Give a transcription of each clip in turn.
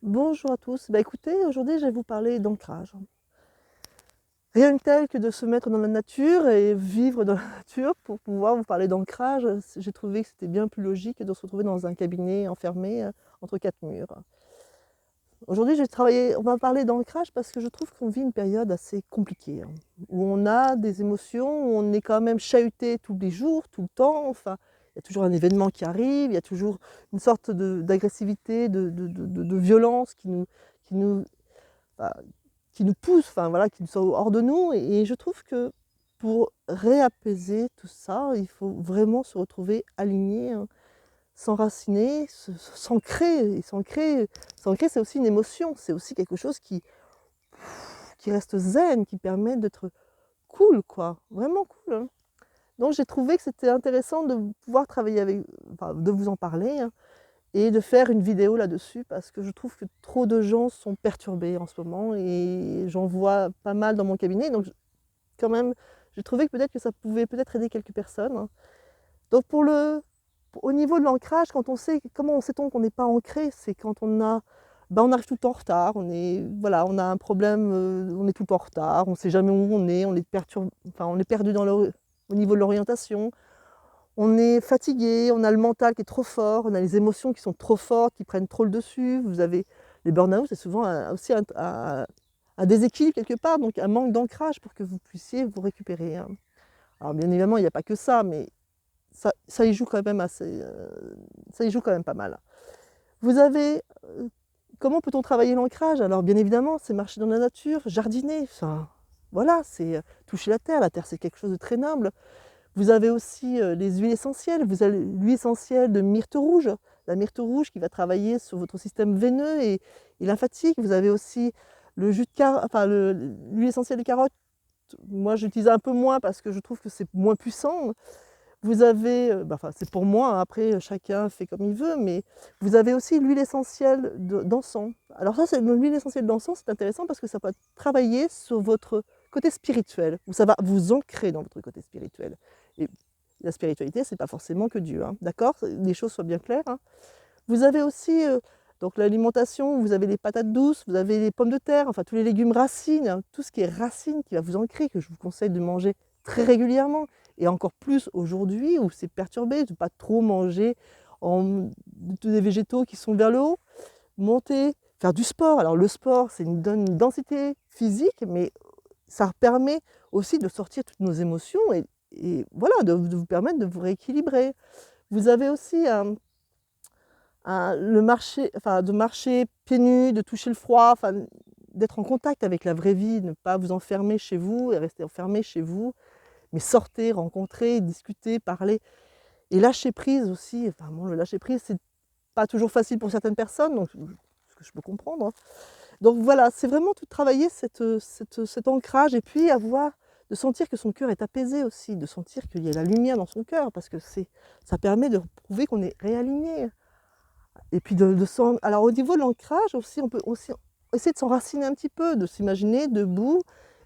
Bonjour à tous. Bah écoutez, aujourd'hui je vais vous parler d'ancrage. Rien de tel que de se mettre dans la nature et vivre dans la nature pour pouvoir vous parler d'ancrage. J'ai trouvé que c'était bien plus logique que de se retrouver dans un cabinet enfermé entre quatre murs. Aujourd'hui, on va parler d'ancrage parce que je trouve qu'on vit une période assez compliquée, où on a des émotions, où on est quand même chahuté tous les jours, tout le temps. Enfin, il y a toujours un événement qui arrive, il y a toujours une sorte d'agressivité, de violence qui nous, enfin, qui nous pousse, enfin, voilà, qui nous sort hors de nous. Et je trouve que pour réapaiser tout ça, il faut vraiment se retrouver aligné, hein, s'enraciner, s'ancrer. Et s'ancrer, c'est aussi une émotion, c'est aussi quelque chose qui reste zen, qui permet d'être cool, quoi, vraiment cool, hein. Donc j'ai trouvé que c'était intéressant de pouvoir travailler avec, enfin, de vous en parler, hein, et de faire une vidéo là-dessus parce que je trouve que trop de gens sont perturbés en ce moment et j'en vois pas mal dans mon cabinet. Donc quand même, j'ai trouvé que peut-être que ça pouvait peut-être aider quelques personnes, hein. Donc au niveau de l'ancrage, quand on sait, comment sait-on qu'on n'est pas ancré? C'est quand on arrive tout le temps en retard, voilà, on a un problème, on est tout le temps en retard, on ne sait jamais où on est enfin, on est perdu au niveau de l'orientation, on est fatigué, on a le mental qui est trop fort, on a les émotions qui sont trop fortes, qui prennent trop le dessus. Vous avez les burn-out, c'est souvent aussi un déséquilibre quelque part, donc un manque d'ancrage pour que vous puissiez vous récupérer, hein. Alors bien évidemment, il n'y a pas que ça, mais ça y joue quand même ça y joue quand même pas mal. Vous avez, comment peut-on travailler l'ancrage? Alors bien évidemment, c'est marcher dans la nature, jardiner, enfin, voilà, c'est toucher la terre c'est quelque chose de très noble. Vous avez aussi les huiles essentielles, vous avez l'huile essentielle de myrte rouge, la myrte rouge qui va travailler sur votre système veineux et lymphatique. Vous avez aussi le jus de carotte, enfin l'huile essentielle de carotte, moi j'utilise un peu moins parce que je trouve que c'est moins puissant. Vous avez, bah, enfin c'est pour moi, hein, après chacun fait comme il veut, mais vous avez aussi l'huile essentielle d'encens. Alors ça, c'est l'huile essentielle d'encens, c'est intéressant parce que ça va travailler sur votre côté spirituel, ou ça va vous ancrer dans votre côté spirituel. Et la spiritualité, c'est pas forcément que Dieu, hein, d'accord? Les choses soient bien claires, hein. Vous avez aussi, donc l'alimentation, vous avez les patates douces, vous avez les pommes de terre, enfin tous les légumes racines, hein, tout ce qui est racines qui va vous ancrer, que je vous conseille de manger très régulièrement et encore plus aujourd'hui où c'est perturbé, de ne pas trop manger des végétaux qui sont vers le haut. Monter, faire du sport. Alors le sport, donne une densité physique, mais ça permet aussi de sortir toutes nos émotions et voilà, de vous permettre de vous rééquilibrer. Vous avez aussi de marcher pieds nus, de toucher le froid, enfin, d'être en contact avec la vraie vie, ne pas vous enfermer chez vous et rester enfermé chez vous, mais sortez, rencontrer, discuter, parler et lâcher prise aussi. Enfin bon, le lâcher prise, c'est pas toujours facile pour certaines personnes, donc ce que je peux comprendre, hein. Donc voilà, c'est vraiment tout travailler cet ancrage et puis de sentir que son cœur est apaisé aussi, de sentir qu'il y a la lumière dans son cœur parce que ça permet de prouver qu'on est réaligné. Et puis alors au niveau de l'ancrage aussi, on peut aussi essayer de s'enraciner un petit peu, de s'imaginer debout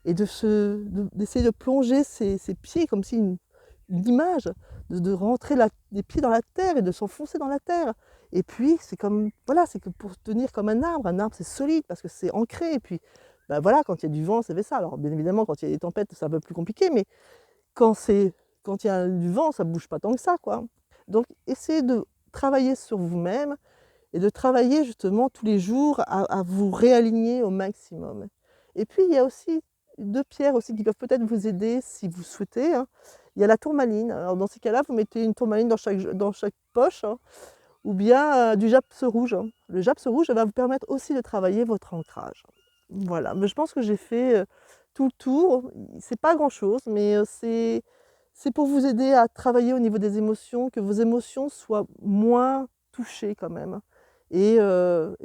et d'essayer de plonger ses pieds comme si une image, de rentrer les pieds dans la terre et de s'enfoncer dans la terre. Et puis c'est comme, voilà, c'est que pour tenir comme un arbre c'est solide parce que c'est ancré. Et puis bah, voilà, quand il y a du vent, ça fait ça. Alors bien évidemment, quand il y a des tempêtes, c'est un peu plus compliqué, mais quand quand il y a du vent, ça ne bouge pas tant que ça, quoi. Donc essayez de travailler sur vous-même et de travailler justement tous les jours à vous réaligner au maximum. Et puis il y a aussi 2 pierres aussi qui peuvent peut-être vous aider si vous souhaitez, hein. Il y a la tourmaline. Alors dans ces cas-là, vous mettez une tourmaline dans chaque poche, hein, ou bien, du japse rouge, hein. Le japse rouge, ça va vous permettre aussi de travailler votre ancrage. Voilà, mais je pense que j'ai fait, tout le tour. C'est pas grand-chose, mais, c'est pour vous aider à travailler au niveau des émotions, que vos émotions soient moins touchées quand même. Et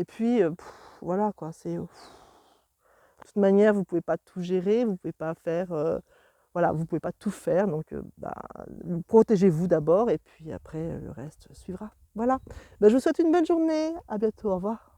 puis, voilà quoi, de toute manière, vous ne pouvez pas tout gérer, vous pouvez pas faire, voilà, vous pouvez pas tout faire donc bah, protégez-vous d'abord et puis après, le reste suivra. Voilà. Bah, je vous souhaite une bonne journée. À bientôt. Au revoir.